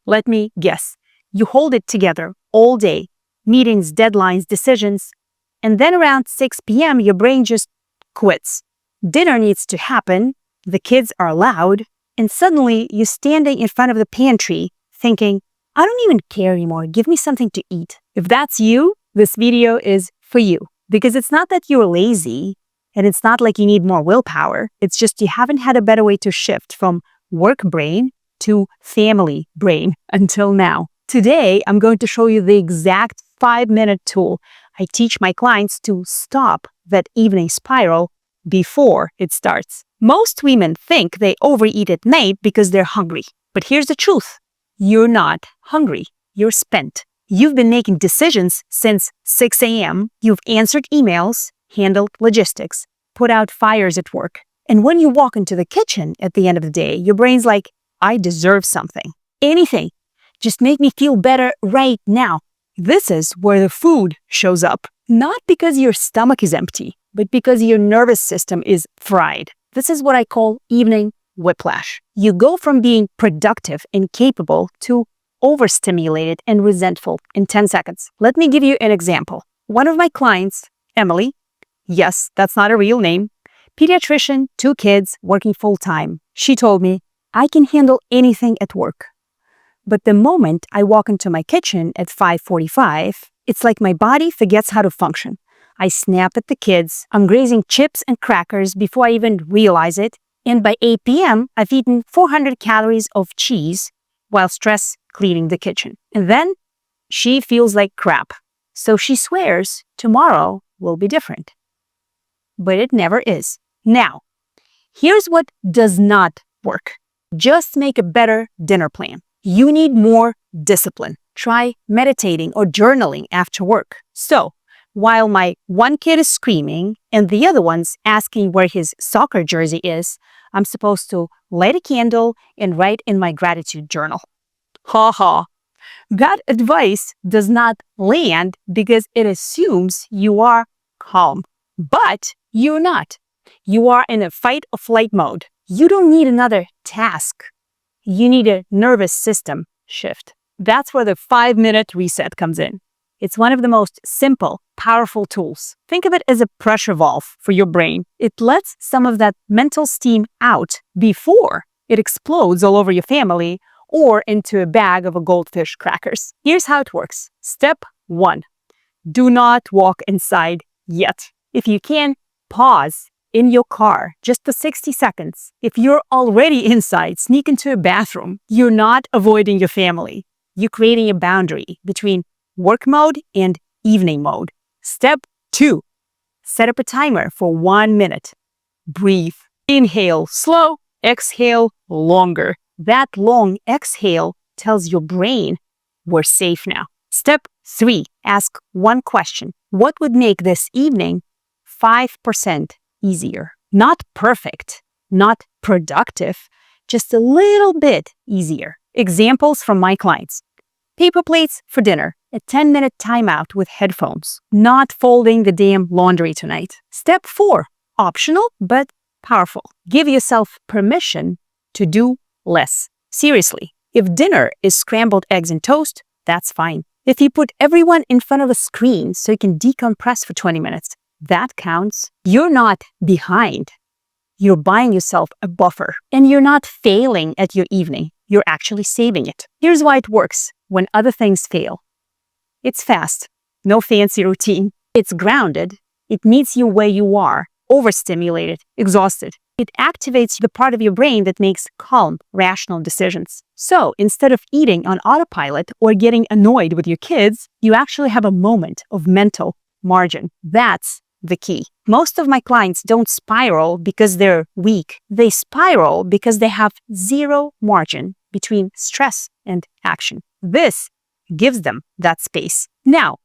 Let me guess. You hold it together all day, meetings, deadlines, decisions, and then around 6 p.m., your brain just quits. Dinner needs to happen, the kids are loud, and suddenly you're standing in front of the pantry thinking, I don't even care anymore, give me something to eat. If that's you, this video is for you. Because it's not that you're lazy, and it's not like you need more willpower. It's just you haven't had a better way to shift from work brain to family brain until now. Today, I'm going to show you the exact 5-minute tool I teach my clients to stop that evening spiral before it starts. Most women think they overeat at night because they're hungry. But here's the truth. You're not hungry. You're spent. You've been making decisions since 6 a.m. You've answered emails, handled logistics, put out fires at work. And when you walk into the kitchen at the end of the day, your brain's like, I deserve something. Anything. Just make me feel better right now. This is where the food shows up. Not because your stomach is empty, but because your nervous system is fried. This is what I call evening whiplash. You go from being productive and capable to overstimulated and resentful in 10 seconds. Let me give you an example. One of my clients, Emily, yes, that's not a real name, pediatrician, 2 kids, working full-time. She told me, I can handle anything at work. But the moment I walk into my kitchen at 5:45, it's like my body forgets how to function. I snap at the kids, I'm grazing chips and crackers before I even realize it, and by 8 p.m., I've eaten 400 calories of cheese while stress cleaning the kitchen. And then she feels like crap. So she swears tomorrow will be different. But it never is. Now, here's what does not work. Just make a better dinner plan. You need more discipline. Try meditating or journaling after work. So, while my one kid is screaming and the other one's asking where his soccer jersey is, I'm supposed to light a candle and write in my gratitude journal. Ha ha. That advice does not land because it assumes you are calm. But you're not. You are in a fight or flight mode. You don't need another task. You need a nervous system shift. That's where the 5-minute reset comes in. It's one of the most simple, powerful tools. Think of it as a pressure valve for your brain. It lets some of that mental steam out before it explodes all over your family or into a bag of Goldfish crackers. Here's how it works. Step 1. Do not walk inside yet. If you can, pause in your car just for 60 seconds. If you're already inside, sneak into a bathroom. You're not avoiding your family. You're creating a boundary between work mode and evening mode. Step 2. Set up a timer for 1 minute. Breathe. Inhale slow, exhale longer. That long exhale tells your brain we're safe now. Step 3. Ask one question. What would make this evening 5% easier? Not perfect, not productive, just a little bit easier. Examples from my clients. Paper plates for dinner, a 10-minute timeout with headphones, not folding the damn laundry tonight. Step 4, optional but powerful. Give yourself permission to do less. Seriously, if dinner is scrambled eggs and toast, that's fine. If you put everyone in front of a screen so you can decompress for 20 minutes, that counts. You're not behind. You're buying yourself a buffer. And you're not failing at your evening. You're actually saving it. Here's why it works when other things fail. It's fast. No fancy routine. It's grounded. It meets you where you are. Overstimulated. Exhausted. It activates the part of your brain that makes calm, rational decisions. So instead of eating on autopilot or getting annoyed with your kids, you actually have a moment of mental margin. That's the key. Most of my clients don't spiral because they're weak. They spiral because they have zero margin between stress and action. This gives them that space. Now,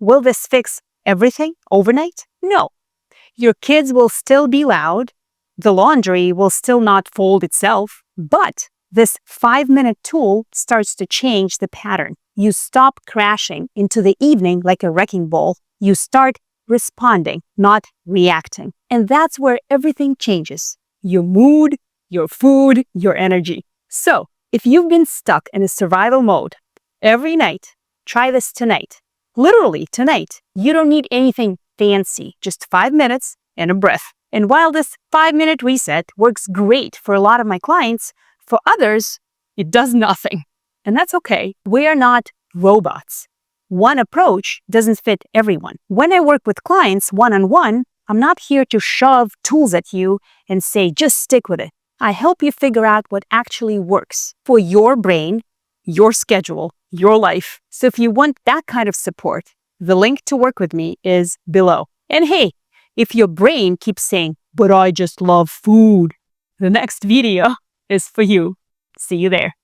will this fix everything overnight? No. Your kids will still be loud. The laundry will still not fold itself. But this 5-minute tool starts to change the pattern. You stop crashing into the evening like a wrecking ball. You start responding, not reacting. And that's where everything changes. Your mood, your food, your energy. So, If you've been stuck in a survival mode every night, try this tonight. Literally tonight. You don't need anything fancy, just 5 minutes and a breath. And while this 5-minute reset works great for a lot of my clients, for others, it does nothing. And that's okay. We are not robots. One approach doesn't fit everyone. When I work with clients one-on-one, I'm not here to shove tools at you and say, just stick with it. I help you figure out what actually works for your brain, your schedule, your life. So if you want that kind of support, the link to work with me is below. And hey, if your brain keeps saying, but I just love food, the next video is for you. See you there.